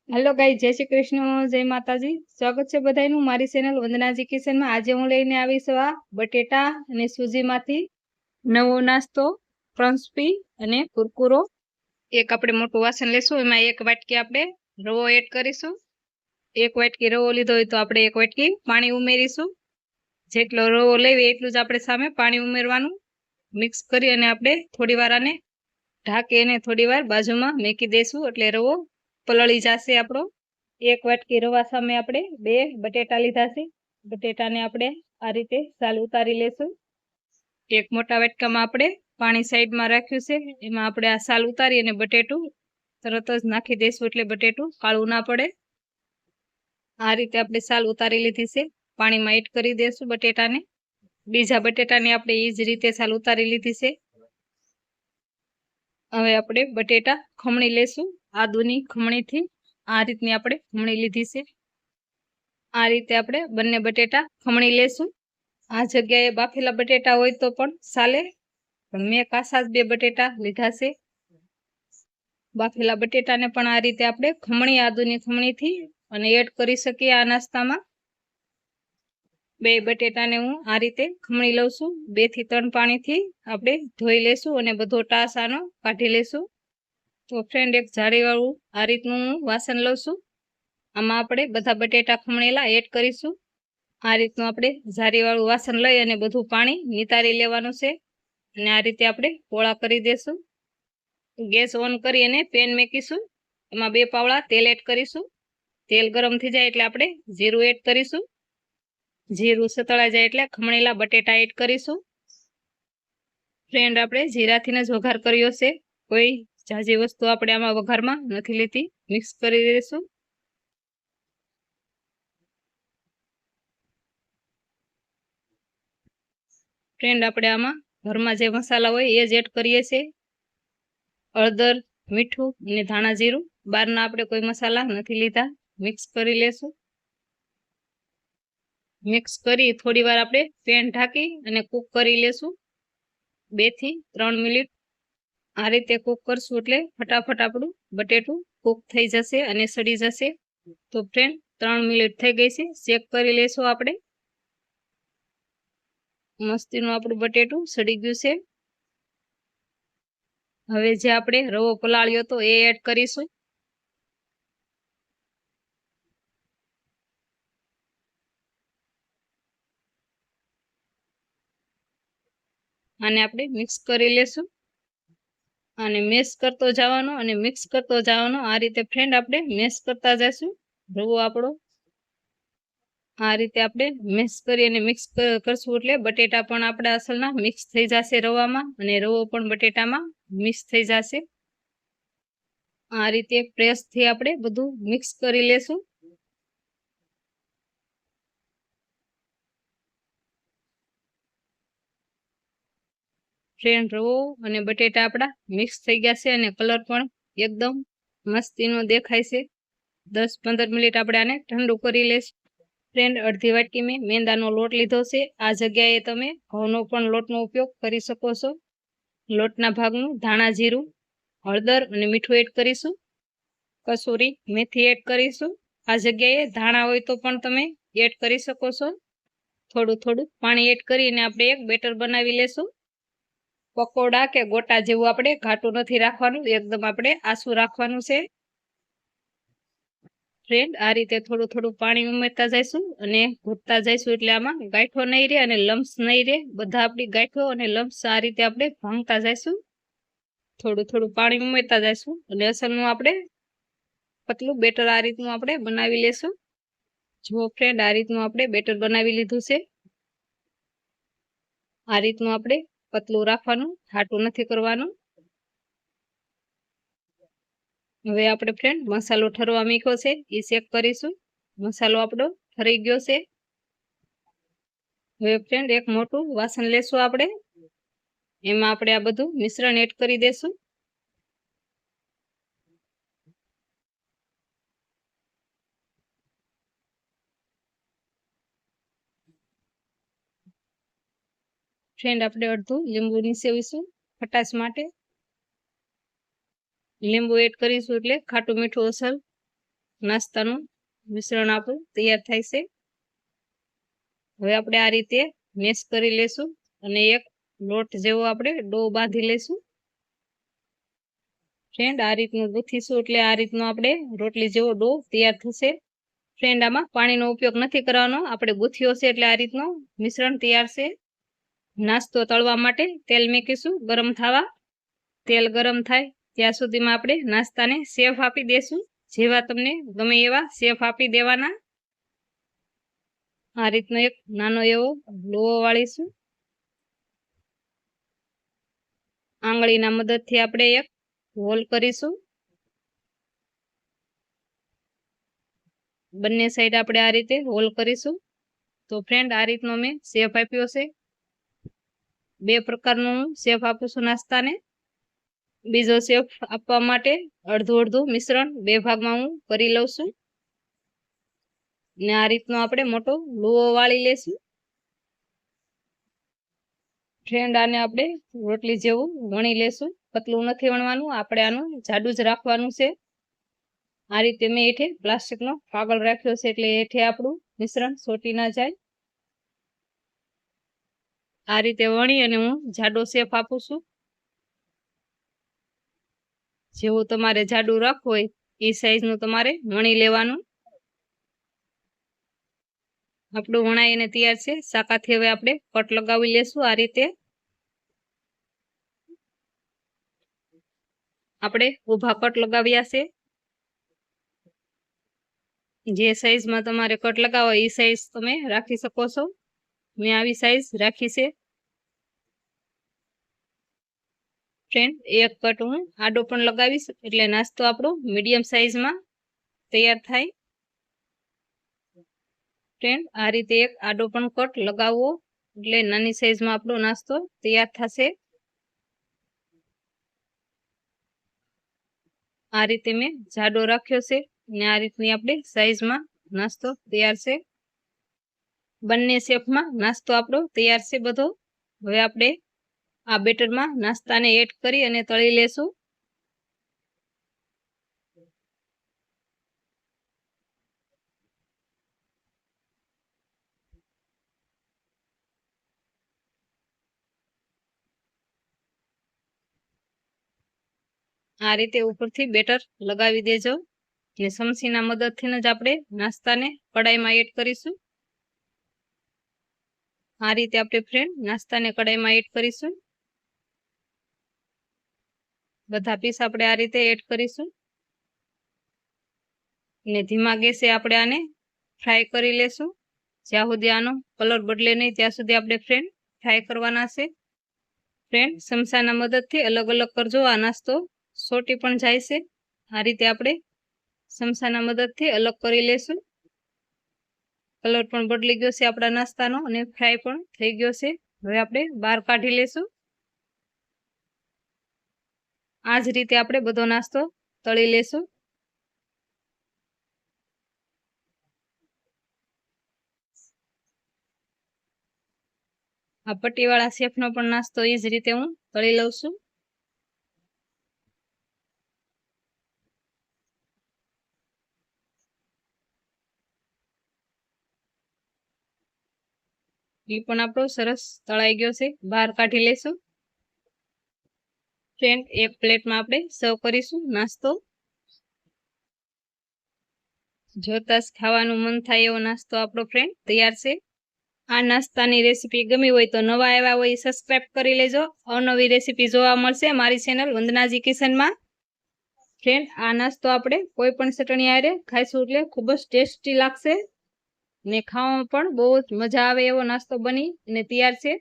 Hello guys, जय श्री कृष्ण, जय माताजी। स्वागत છે બધાનું મારી ચેનલ વંદનાજી કિચનમાં। આજે હું લઈને આવી છું આ બટેટા અને સૂજીમાંથી નવો નાસ્તો ક્રન્ચી અને કુરકુરો। એક આપણે મોટું વાસણ લેશું, એમાં એક વાટકી આપણે રવો એડ કરીશું। એક વાટકી રવો લીધો હોય તો આપણે એક વાટકી પાણી ઉમેરીશું। જેટલો રવો લેવી એટલું જ આપણે સામે પાણી ઉમેરવાનું। મિક્સ કરી અને આપણે થોડી વાર આને ઢાંકી અને થોડી વાર બાજુમાં મૂકી દઈશું એટલે રવો પલળી જશે આપણો। એક વાટકી રવા સામે આપણે 2 બટેટા લીધા છે। બટેટાને આપણે આ રીતે સાલ ઉતારી લેશું। એક મોટા વાટકામાં આપણે પાણી સાઈડમાં રાખ્યું છે, એમાં આપણે આ સાલ ઉતારી અને બટેટું તરત જ નાખી દઈશું એટલે બટેટું કાળું ના પડે। આ રીતે આપણે સાલ ઉતારી લીધી છે, પાણીમાં એડ કરી દઈશું બટેટાને। બીજા બટેટાને આપણે એ જ રીતે સાલ ઉતારી લીધી છે। હવે આપણે બટેટા ખમણી લેશું। આદુની ખમણીથી આ રીતની આપણે ખમણી લીધી છે। આ રીતે આપણે બંને બટેટા ખમણી લેશું। આ જગ્યાએ બાફેલા બટેટા હોય તો પણ ચાલે, પણ મેં કાચા જ 2 બટેટા લીધા છે। બાફેલા બટેટાને પણ આ રીતે આપણે ખમણી આદુની ખમણીથી અને એડ કરી શકીએ આ નાસ્તામાં। 2 બટેટાને હું આ રીતે ખમણી લઉં છું। 2 થી 3 પાણીથી આપણે ધોઈ લેશું અને બધો ટાસ આનો કાઢી લેશું। તો ફ્રેન્ડ, એક જાળીવાળું આ રીતનું હું વાસણ લઉં છું, આમાં આપણે બધા બટેટા ખમણેલા એડ કરીશું। આ રીતનું આપણે જાળીવાળું વાસણ લઈ અને બધું પાણી નિતારી લેવાનું છે અને આ રીતે આપણે પોળા કરી દેશું। ગેસ ઓન કરી અને પેન મૂકીશું, એમાં 2 પાવડા તેલ એડ કરીશું। તેલ ગરમ થઈ જાય એટલે આપણે જીરું એડ કરીશું। જીરું સતળાઈ જાય એટલે ખમણેલા બટેટા એડ કરીશું। ફ્રેન્ડ, આપણે જીરાથી જ વઘાર કર્યો છે, કોઈ ઝાઝી વસ્તુ આપણે આમાં વઘારમાં નથી લીધી। મિક્સ કરી દઈશું। ફ્રેન્ડ, આપણે આમાં ઘરમાં જે મસાલા હોય એ જ એડ કરીએ છીએ। હળદર, મીઠું અને ધાણા જીરું, બહારના આપણે કોઈ મસાલા નથી લીધા। મિક્સ કરી લેશું। મિક્સ કરી થોડી વાર આપણે પેન ઢાંકી અને કૂક કરી લેશું 2 થી 3 મિનિટ। આ રીતે કૂક કરશું એટલે ફટાફટ આપણું બટેટું કૂક થઈ જશે અને સડી જશે। તો ફ્રેન્ડ, 3 મિનિટ થઈ ગઈ છે, ચેક કરી લેશું આપણે। મસ્તીનું આપણું બટેટું સડી ગયું છે। હવે જે આપણે રવો પલાળ્યો હતો એ એડ કરીશું। આને આપણે મિક્સ કરી લેશું અને મેશ કરતો જવાનો અને મિક્સ કરતો જવાનો। આ રીતે ફ્રેન્ડ આપણે મેશ કરતા જઈશું। રવો આપણો આ રીતે આપણે મેશ કરી અને મિક્સ કરશું એટલે બટેટા પણ આપણા અસલના મિક્સ થઈ જશે રવામાં અને રવો પણ બટેટામાં મિક્સ થઈ જશે। આ રીતે પ્રેસથી આપણે બધું મિક્સ કરી લેશું। ફ્રેન્ડ, રવો અને બટેટા આપણા મિક્સ થઈ ગયા છે અને કલર પણ એકદમ મસ્તીનો દેખાય છે। 10-15 મિનિટ આપણે આને ઠંડુ કરી લેશું। ફ્રેન્ડ, અડધી વાટકી મેં મેંદાનો લોટ લીધો છે। આ જગ્યાએ તમે ઘઉંનો પણ લોટનો ઉપયોગ કરી શકો છો। લોટના ભાગનું ધાણા જીરું, હળદર અને મીઠું એડ કરીશું। કસૂરી મેથી એડ કરીશું। આ જગ્યાએ ધાણા હોય તો પણ તમે એડ કરી શકો છો। થોડું થોડું પાણી એડ કરીને આપણે એક બેટર બનાવી લેશું। પકોડા કે ગોટા જેવું આપણે ઘાટું નથી રાખવાનું, એકદમ આપણે આછું રાખવાનું છે। ફ્રેન્ડ, આ રીતે થોડું થોડું પાણી ઉમેરતા જઈશું અને ઘૂંટતા જઈશું એટલે આમાં ગાંઠો નહીં રહે અને લમ્સ નહીં રહે। બધા આપણી ગાંઠો અને લમ્સ આ રીતે આપણે ભાંગતા જઈશું। થોડું થોડું પાણી ઉમેરતા જઈશું અને અસલનું આપણે પતલું બેટર આ રીતનું આપણે બનાવી લેશું। જો ફ્રેન્ડ, આ રીતનું આપણે બેટર બનાવી લીધું છે। આ રીતનું આપણે પતલું રાખવાનું, ઘાટું નથી કરવાનું। હવે આપણે ફ્રેન્ડ મસાલો ઠરવા મૂક્યો છે એ ચેક કરીશું। મસાલો આપણો ઠરી ગયો છે। હવે ફ્રેન્ડ, એક મોટું વાસણ લેશું આપણે, એમાં આપણે આ બધું મિશ્રણ એડ કરી દેશું। ફ્રેન્ડ, આપણે અડધું લીંબુ નીસેવીશું ખટાશ માટે। લીંબુ એડ કરીશું એટલે ખાટું મીઠું અસર નાસ્તાનું મિશ્રણ આપણું તૈયાર થાય છે। હવે આપણે આ રીતે મેશ કરી લેશું અને એક લોટ જેવો આપણે ડો બાંધી લેશું। ફ્રેન્ડ આ રીતનું ગૂંથીશું એટલે આ રીતનો આપણે રોટલી જેવો ડો તૈયાર થશે। ફ્રેન્ડ આમાં પાણીનો ઉપયોગ નથી કરવાનો, આપણે ગૂંથ્યો છે એટલે આ રીતનો મિશ્રણ તૈયાર છે। નાસ્તો તળવા માટે તેલ મૂકીશું ગરમ થવા। તેલ ગરમ થાય ત્યાં સુધીમાં આપણે નાસ્તાને શેપ આપી દેશું। જેવા તમને ગમે એવા શેપ આપી દેવાના। આ રીતનો એક નાનો એવો લોવો વાળીશું। આંગળીના મદદથી આપણે એક હોલ કરીશું। બંને સાઈડ આપણે આ રીતે હોલ કરીશું। તો ફ્રેન્ડ આ રીતનો મેં શેપ આપ્યો છે। બે પ્રકારનું શેપ આપું છું નાસ્તાને। બીજો શેપ આપવા માટે અડધું અડધું મિશ્રણ બે ભાગમાં હું કરી લઉં છું ને આ રીતનો આપણે મોટો લુવો વાળી લેશું। ફ્રેન્ડ આને આપણે રોટલી જેવું વણી લેશું, પતલું નથી વણવાનું, આપણે આનું જાડું જ રાખવાનું છે। આ રીતે મેં હેઠે પ્લાસ્ટિકનો કાગળ રાખ્યો છે એટલે હેઠે આપણું મિશ્રણ ચોટી ના જાય। આ રીતે વણી અને હું જાડો શેપ આપું છું। જેવું તમારે જાડું રાખવું હોય એ સાઈઝનું તમારે વણી લેવાનું। આપણું વણાઈને તૈયાર છે। શાકાથી હવે આપણે કટ લગાવી લેશું। આ રીતે આપણે ઊભા કટ લગાવ્યા છે। જે સાઈઝમાં તમારે કટ લગાવવા એ સાઈઝ તમે રાખી શકો છો। મેં આવી સાઈઝ રાખી છે। ફ્રેન્ડ એક કટ હું આડો પણ લગાવીશ એટલે નાસ્તો આપણો મીડિયમ સાઈઝમાં તૈયાર થાય। ફ્રેન્ડ આ રીતે એક આડો પણ કટ લગાવવો એટલે નાની સાઈઝમાં આપણો નાસ્તો તૈયાર થશે। આ રીતે મેં જાડો રાખ્યો છે ને આ રીતની આપણે સાઈઝમાં નાસ્તો તૈયાર છે। બંને શેપમાં નાસ્તો આપણો તૈયાર છે બધો। હવે આપણે આ બેટરમાં નાસ્તાને એડ કરી અને તળી લેશું। આ રીતે ઉપરથી બેટર લગાવી દેજો ને ચમચીના મદદથી જ આપણે નાસ્તાને કડાઈમાં એડ કરીશું। આ રીતે આપણે ફ્રેન્ડ નાસ્તાને કડાઈમાં એડ કરીશું। બધા પીસ આપણે આ રીતે એડ કરીશું ને ધીમા ગેસે આપણે આને ફ્રાય કરી લેશું। જ્યાં સુધી આનો કલર બદલે નહીં ત્યાં સુધી આપણે ફ્રેન્ડ ફ્રાય કરવાના છે। ફ્રેન્ડ ચમચાના મદદથી અલગ અલગ કરજો, આ નાસ્તો સોટી પણ જાય છે। આ રીતે આપણે ચમચાના મદદથી અલગ કરી લેશું। કલર પણ બદલી ગયો છે આપણા નાસ્તાનો અને ફ્રાય પણ થઈ ગયો છે। હવે આપણે બહાર કાઢી લેશું। આ જ રીતે આપણે બધો નાસ્તો તળી લેશું। આ પટ્ટીવાળા શેફનો પણ નાસ્તો એ જ રીતે હું તળી લઉં છું। એ પણ આપણો સરસ તળાઈ ગયો છે, બહાર કાઢી લેશું। ફ્રેન્ડ એક પ્લેટમાં આપણે સર્વ કરીશું નાસ્તો। જોતા જ ખાવાનું મન થાય એવો નાસ્તો આપણો ફ્રેન્ડ તૈયાર છે। આ નાસ્તાની રેસીપી ગમી હોય તો નવા આવ્યા હોય સબસ્ક્રાઇબ કરી લેજો। અવનવી રેસીપી જોવા મળશે મારી ચેનલ વંદનાજી કિચનમાં। ફ્રેન્ડ આ નાસ્તો આપણે કોઈ પણ ચટણી હારે ખાઈશું એટલે ખૂબ જ ટેસ્ટી લાગશે ને ખાવામાં પણ બહુ જ મજા આવે એવો નાસ્તો બની અને તૈયાર છે।